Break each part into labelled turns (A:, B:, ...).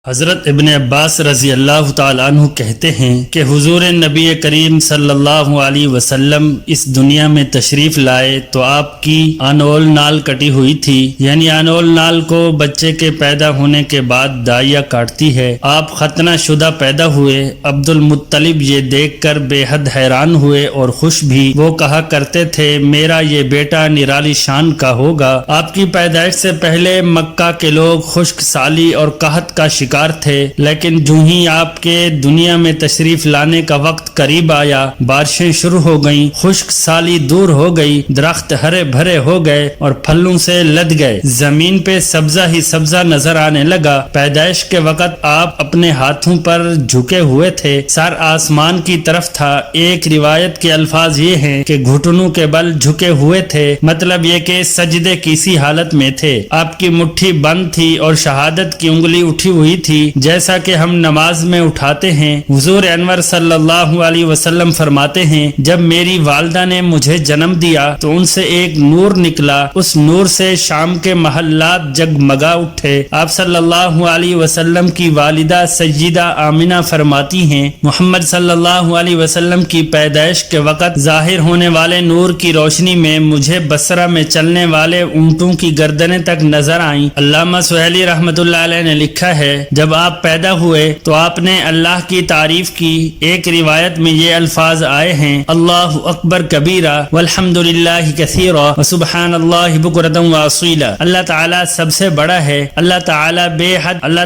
A: حضرت ابن عباس رضی اللہ تعالیٰ عنہ کہتے ہیں کہ حضور نبی کریم صلی اللہ علیہ وسلم اس دنیا میں تشریف لائے تو آپ کی انول نال کٹی ہوئی تھی، یعنی انول نال کو بچے کے پیدا ہونے کے بعد دائیا کاٹتی ہے۔ آپ ختنہ شدہ پیدا ہوئے۔ عبد المطلب یہ دیکھ کر بے حد حیران ہوئے اور خوش بھی۔ وہ کہا کرتے تھے میرا یہ بیٹا نرالی شان کا ہوگا۔ آپ کی پیدائش سے پہلے مکہ کے لوگ خشک سالی اور قحط کا شکار تھے، لیکن جو ہی آپ کے دنیا میں تشریف لانے کا وقت قریب آیا، بارشیں شروع ہو گئیں، خشک سالی دور ہو گئی، درخت ہرے بھرے ہو گئے اور پھلوں سے لد گئے، زمین پہ سبزہ ہی سبزہ نظر آنے لگا۔ پیدائش کے وقت آپ اپنے ہاتھوں پر جھکے ہوئے تھے، سر آسمان کی طرف تھا۔ ایک روایت کے الفاظ یہ ہیں کہ گھٹنوں کے بل جھکے ہوئے تھے، مطلب یہ کہ سجدے کی سی حالت میں تھے۔ آپ کی مٹھی بند تھی اور شہادت کی انگلی اٹھی ہوئی تھی، جیسا کہ ہم نماز میں اٹھاتے ہیں۔ حضور انور صلی اللہ علیہ وسلم فرماتے ہیں جب میری والدہ نے مجھے جنم دیا تو ان سے ایک نور نکلا، اس نور سے شام کے محلات جگمگا اٹھے۔ آپ صلی اللہ علیہ وسلم کی والدہ سیدہ آمنہ فرماتی ہیں محمد صلی اللہ علیہ وسلم کی پیدائش کے وقت ظاہر ہونے والے نور کی روشنی میں مجھے بصرہ میں چلنے والے اونٹوں کی گردنیں تک نظر آئیں۔ علامہ سہیلی رحمۃ اللہ علیہ نے لکھا ہے جب آپ پیدا ہوئے تو آپ نے اللہ کی تعریف کی۔ ایک روایت میں یہ الفاظ آئے ہیں اللہ اکبر کبیرہ والحمد للہ کثیرا وسبحان اللہ بکرۃ واصیلا۔ اللہ تعالیٰ سب سے بڑا ہے، اللہ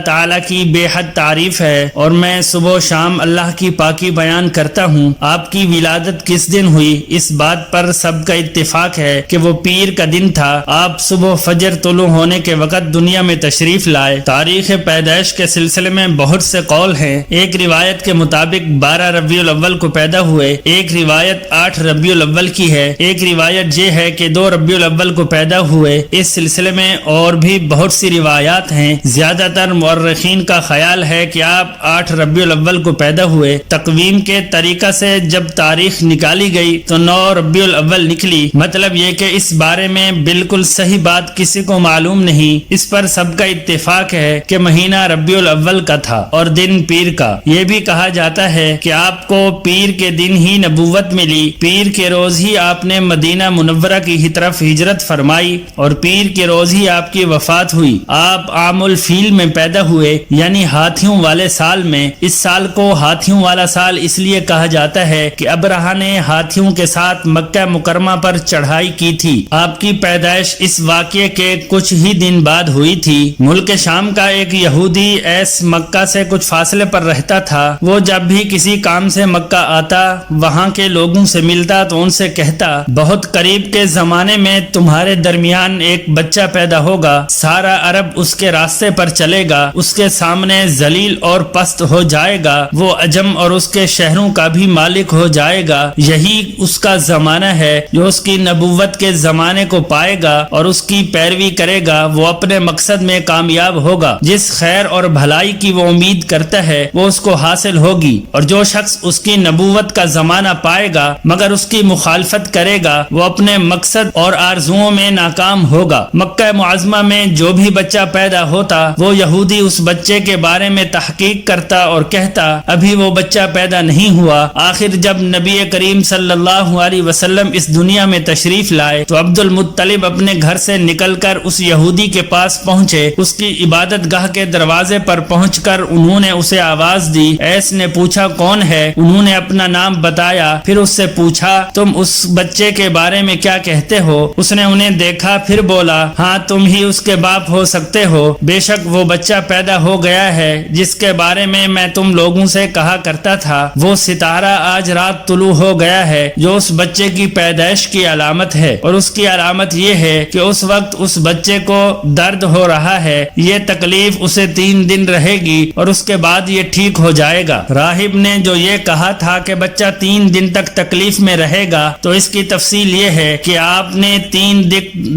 A: تعالیٰ کی بے حد تعریف ہے اور میں صبح و شام اللہ کی پاکی بیان کرتا ہوں۔ آپ کی ولادت کس دن ہوئی اس بات پر سب کا اتفاق ہے کہ وہ پیر کا دن تھا۔ آپ صبح فجر طلوع ہونے کے وقت دنیا میں تشریف لائے۔ تاریخ پیدائش کے سلسلے میں بہت سے قول ہیں۔ ایک روایت کے مطابق 12 ربیع الاول کو پیدا ہوئے، ایک روایت 8 ربیع الاول کی ہے، ایک روایت یہ ہے کہ 2 ربیع الاول کو پیدا ہوئے۔ اس سلسلے میں اور بھی بہت سی روایات ہیں۔ زیادہ تر مورخین کا خیال ہے کہ آپ 8 ربیع الاول کو پیدا ہوئے۔ تقویم کے طریقہ سے جب تاریخ نکالی گئی تو 9 ربیع الاول نکلی، مطلب یہ کہ اس بارے میں بالکل صحیح بات کسی کو معلوم نہیں۔ اس پر سب کا اتفاق ہے کہ مہینہ ربیع الاول کا تھا اور دن پیر کا۔ یہ بھی کہا جاتا ہے کہ آپ کو پیر کے دن ہی نبوت ملی، پیر کے روز ہی آپ نے مدینہ منورہ کی طرف ہجرت فرمائی اور پیر کے روز ہی آپ کی وفات ہوئی۔ آپ عام الفیل میں پیدا ہوئے، یعنی ہاتھیوں والے سال میں۔ اس سال کو ہاتھیوں والا سال اس لیے کہا جاتا ہے کہ ابرہہ نے ہاتھیوں کے ساتھ مکہ مکرمہ پر چڑھائی کی تھی۔ آپ کی پیدائش اس واقعے کے کچھ ہی دن بعد ہوئی تھی۔ ملک شام کا ایک یہودی ایس مکہ سے کچھ فاصلے پر رہتا تھا۔ وہ جب بھی کسی کام سے مکہ آتا، وہاں کے لوگوں سے ملتا تو ان سے کہتا بہت قریب کے زمانے میں تمہارے درمیان ایک بچہ پیدا ہوگا، سارا عرب اس کے راستے پر چلے گا، اس کے سامنے ذلیل اور پست ہو جائے گا، وہ عجم اور اس کے شہروں کا بھی مالک ہو جائے گا۔ یہی اس کا زمانہ ہے جو اس کی نبوت کے زمانے کو پائے گا اور اس کی پیروی کرے گا، وہ اپنے مقصد میں کامیاب ہوگا۔ جس خیر اور بھلائی کی وہ امید کرتا ہے وہ اس کو حاصل ہوگی، اور جو شخص اس کی نبوت کا زمانہ پائے گا مگر اس کی مخالفت کرے گا وہ اپنے مقصد اور آرزوؤں میں ناکام ہوگا۔ مکہ معظمہ میں جو بھی بچہ پیدا ہوتا وہ یہودی اس بچے کے بارے میں تحقیق کرتا اور کہتا ابھی وہ بچہ پیدا نہیں ہوا۔ آخر جب نبی کریم صلی اللہ علیہ وسلم اس دنیا میں تشریف لائے تو عبد المطلب اپنے گھر سے نکل کر اس یہودی کے پاس پہنچے۔ اس کی عبادت گاہ کے دروازے پر پہنچ کر انہوں نے اسے آواز دی۔ ایس نے پوچھا کون ہے؟ انہوں نے اپنا نام بتایا، پھر اس سے پوچھا تم اس بچے کے بارے میں کیا کہتے ہو؟ اس نے انہیں دیکھا پھر بولا ہاں تم ہی اس کے باپ ہو سکتے ہو، بے شک وہ بچہ پیدا ہو گیا ہے جس کے بارے میں میں تم لوگوں سے کہا کرتا تھا۔ وہ ستارہ آج رات طلوع ہو گیا ہے جو اس بچے کی پیدائش کی علامت ہے، اور اس کی علامت یہ ہے کہ اس وقت اس بچے کو درد ہو رہا ہے، یہ تکلیف اسے 3 دن رہے گی اور اس کے بعد یہ ٹھیک ہو جائے گا۔ راہب نے جو یہ کہا تھا کہ بچہ 3 دن تک تکلیف میں رہے گا تو اس کی تفصیل یہ ہے کہ آپ نے 3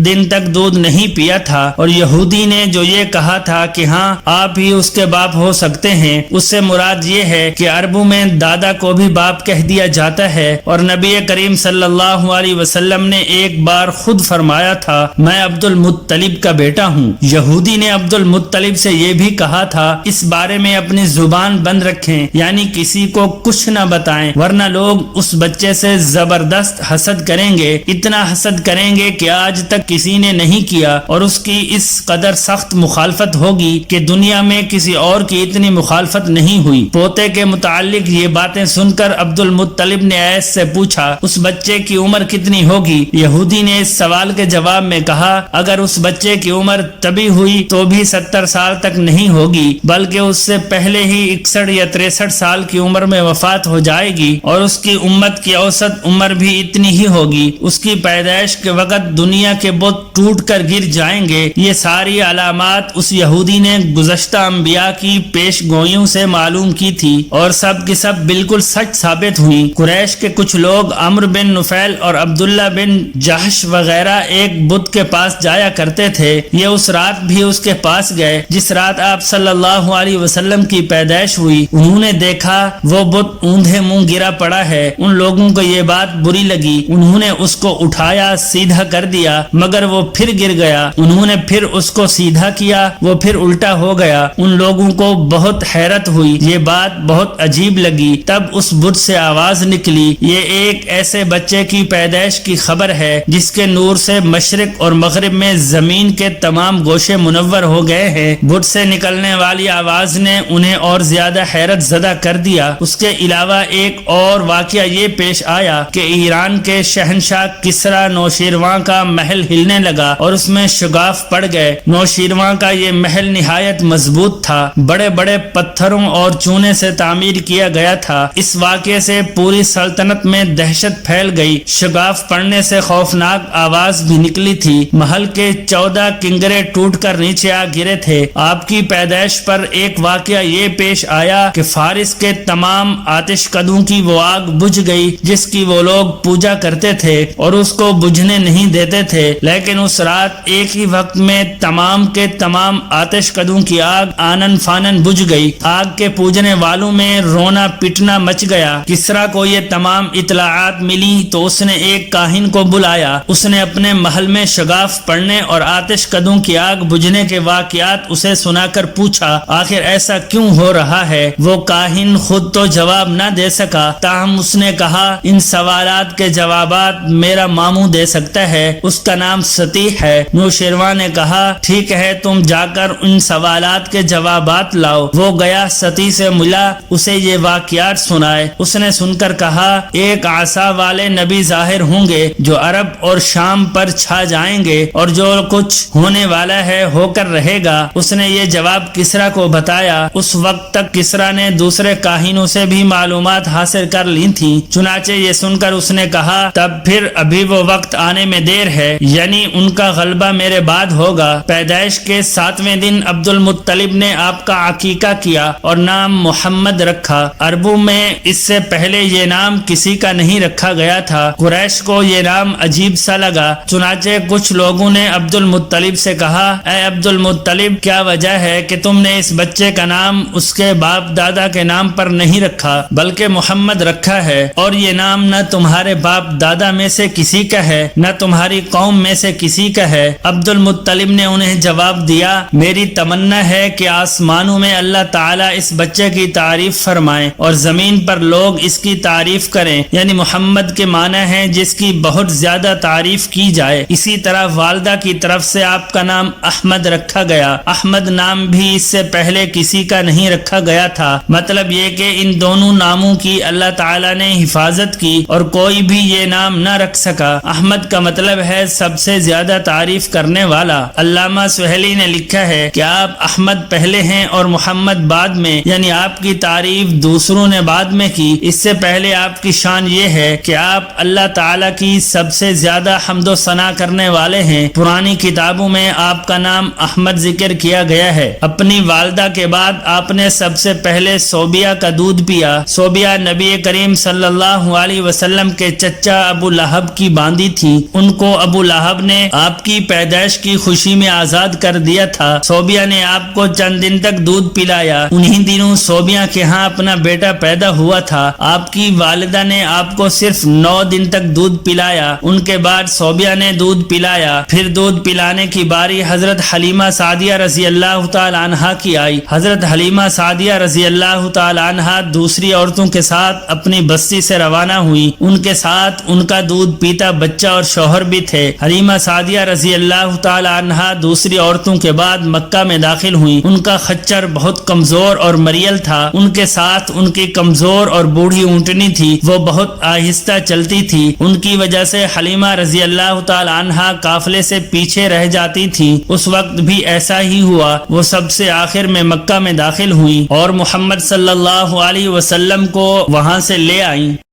A: دن تک دودھ نہیں پیا تھا، اور یہودی نے جو یہ کہا تھا کہ ہاں آپ ہی اس کے باپ ہو سکتے ہیں، اس سے مراد یہ ہے کہ عربوں میں دادا کو بھی باپ کہہ دیا جاتا ہے، اور نبی کریم صلی اللہ علیہ وسلم نے ایک بار خود فرمایا تھا میں عبد المطلب کا بیٹا ہوں۔ یہودی نے عبد المطلب سے یہ بھی کہا کہا تھا اس بارے میں اپنی زبان بند رکھیں، یعنی کسی کو کچھ نہ بتائیں، ورنہ لوگ اس بچے سے زبردست حسد کریں گے، اتنا حسد کریں گے کہ آج تک کسی نے نہیں کیا، اور اس کی اس قدر سخت مخالفت ہوگی کہ دنیا میں کسی اور کی اتنی مخالفت نہیں ہوئی۔ پوتے کے متعلق یہ باتیں سن کر عبد المطلب نے ایس سے پوچھا اس بچے کی عمر کتنی ہوگی؟ یہودی نے اس سوال کے جواب میں کہا اگر اس بچے کی عمر تبھی ہوئی تو بھی 70 سال تک نہیں ہوگی، بلکہ اس سے پہلے ہی 61 یا 63 سال کی عمر میں وفات ہو جائے گی، اور اس کی امت کی اوسط عمر بھی اتنی ہی ہوگی۔ اس کی پیدائش کے وقت دنیا کے بت ٹوٹ کر گر جائیں گے۔ یہ ساری علامات اس یہودی نے گزشتہ انبیاء کی پیش گوئیوں سے معلوم کی تھی، اور سب کی سب بالکل سچ ثابت ہوئی۔ قریش کے کچھ لوگ عمرو بن نفیل اور عبداللہ بن جحش وغیرہ ایک بت کے پاس جایا کرتے تھے، یہ اس رات بھی اس کے پاس گئے جس رات آپ صلی اللہ علیہ وسلم کی پیدائش ہوئی۔ انہوں نے دیکھا وہ بت اوندھے منہ گرا پڑا ہے۔ ان لوگوں کو یہ بات بری لگی، انہوں نے اس کو اٹھایا سیدھا کر دیا، مگر وہ پھر گر گیا۔ انہوں نے پھر اس کو سیدھا کیا، وہ پھر الٹا ہو گیا۔ ان لوگوں کو بہت حیرت ہوئی، یہ بات بہت عجیب لگی۔ تب اس بت سے آواز نکلی، یہ ایک ایسے بچے کی پیدائش کی خبر ہے جس کے نور سے مشرق اور مغرب میں زمین کے تمام گوشے منور ہو گئے ہیں۔ بت سے نکلنے والی آواز نے انہیں اور زیادہ حیرت زدہ کر دیا۔ اس کے علاوہ ایک اور واقعہ یہ پیش آیا کہ ایران کے شہنشاہ کسریٰ نوشیروان کا محل ہلنے لگا اور اس میں شگاف پڑ گئے۔ نوشیروان کا یہ محل نہایت مضبوط تھا، بڑے بڑے پتھروں اور چونے سے تعمیر کیا گیا تھا۔ اس واقعے سے پوری سلطنت میں دہشت پھیل گئی، شگاف پڑنے سے خوفناک آواز بھی نکلی تھی، محل کے 14 کنگرے ٹوٹ کر نیچے آ گرے تھے۔ آپ کی پیدائش پر ایک واقعہ یہ پیش آیا کہ فارس کے تمام آتش کدوں کی وہ آگ بجھ گئی جس کی وہ لوگ پوجا کرتے تھے اور اس کو بجھنے نہیں دیتے تھے، لیکن اس رات ایک ہی وقت میں تمام کے تمام آتش کدوں کی آگ آنن فانن بجھ گئی۔ آگ کے پوجنے والوں میں رونا پٹنا مچ گیا۔ کسریٰ کو یہ تمام اطلاعات ملی تو اس نے ایک کاہن کو بلایا، اس نے اپنے محل میں شگاف پڑنے اور آتش کدوں کی آگ بجھنے کے واقعات اسے سنا کر پوچھا آخر ایسا کیوں ہو رہا ہے؟ وہ کاہن خود تو جواب نہ دے سکا، تاہم اس نے کہا ان سوالات کے جوابات میرا ماموں دے سکتا ہے، اس کا نام ستیح ہے۔ نوشیروان نے کہا ٹھیک ہے، تم جا کر ان سوالات کے جوابات لاؤ۔ وہ گیا، ستیح سے ملا، اسے یہ واقعات سنائے۔ اس نے سن کر کہا ایک عصا والے نبی ظاہر ہوں گے جو عرب اور شام پر چھا جائیں گے، اور جو کچھ ہونے والا ہے ہو کر رہے گا۔ اس نے یہ جواب کسریٰ کو بتایا۔ اس وقت تک کسریٰ نے دوسرے کاہنوں سے بھی معلومات حاصل کر لی تھیں، چنانچہ یہ سن کر اس نے کہا تب پھر ابھی وہ وقت آنے میں دیر ہے، یعنی ان کا غلبہ میرے بعد ہوگا۔ پیدائش کے 7ویں دن عبد المطلب نے آپ کا عقیقہ کیا اور نام محمد رکھا۔ عربوں میں اس سے پہلے یہ نام کسی کا نہیں رکھا گیا تھا۔ قریش کو یہ نام عجیب سا لگا، چنانچہ کچھ لوگوں نے عبد المطلب سے کہا اے عبد المطلب، کیا وجہ ہے کہ تم نے اس بچے کا نام اس کے باپ دادا کے نام پر نہیں رکھا بلکہ محمد رکھا ہے، اور یہ نام نہ تمہارے باپ دادا میں سے کسی کا ہے نہ تمہاری قوم میں سے کسی کا ہے؟ عبد المطلب نے انہیں جواب دیا میری تمنا ہے کہ آسمانوں میں اللہ تعالیٰ اس بچے کی تعریف فرمائے اور زمین پر لوگ اس کی تعریف کریں، یعنی محمد کے معنی ہے جس کی بہت زیادہ تعریف کی جائے۔ اسی طرح والدہ کی طرف سے آپ کا نام احمد رکھا گیا۔ احمد نام بھی اس سے پہلے کسی کا نہیں رکھا گیا تھا۔ مطلب یہ کہ ان دونوں ناموں کی اللہ تعالیٰ نے حفاظت کی اور کوئی بھی یہ نام نہ رکھ سکا۔ احمد کا مطلب ہے سب سے زیادہ تعریف کرنے والا۔ علامہ سہیلی نے لکھا ہے کہ آپ احمد پہلے ہیں اور محمد بعد میں، یعنی آپ کی تعریف دوسروں نے بعد میں کی۔ اس سے پہلے آپ کی شان یہ ہے کہ آپ اللہ تعالیٰ کی سب سے زیادہ حمد و ثنا کرنے والے ہیں۔ پرانی کتابوں میں آپ کا نام احمد ذکر کیا گیا ہے۔ اپنی والدہ کے بعد آپ نے سب سے پہلے صوبیہ کا دودھ پیا۔ صوبیہ نبی کریم صلی اللہ علیہ وسلم کے چچا ابو لہب کی باندی تھی، ان کو ابو لہب نے آپ کی پیدائش کی خوشی میں آزاد کر دیا تھا۔ صوبیہ نے آپ کو چند دن تک دودھ پلایا۔ انہی دنوں صوبیہ کے ہاں اپنا بیٹا پیدا ہوا تھا۔ آپ کی والدہ نے آپ کو صرف 9 دن تک دودھ پلایا، ان کے بعد صوبیہ نے دودھ پلایا۔ پھر دودھ پلانے کی باری حضرت حلیمہ سعدیہ رضی اللہ تعالی تعالی عنہا کی آئی۔ حضرت حلیمہ سعدیہ رضی اللہ تعالی عنہا دوسری عورتوں کے ساتھ اپنی بستی سے روانہ ہوئی۔ ان کے ساتھ ان کا دودھ پیتا بچہ اور شوہر بھی تھے۔ حلیمہ سعدیہ رضی اللہ تعالی عنہا دوسری عورتوں کے بعد مکہ میں داخل ہوئی۔ ان کا خچر بہت کمزور اور مریل تھا۔ ان کے ساتھ ان کی کمزور اور بوڑھی اونٹنی تھی، وہ بہت آہستہ چلتی تھی۔ ان کی وجہ سے حلیمہ رضی اللہ تعالی عنہا قافلے سے پیچھے رہ جاتی تھی۔ اس وقت بھی ایسا ہی ہوا، وہ سب سے آخر میں مکہ میں داخل ہوئی اور محمد صلی اللہ علیہ وسلم کو وہاں سے لے آئیں۔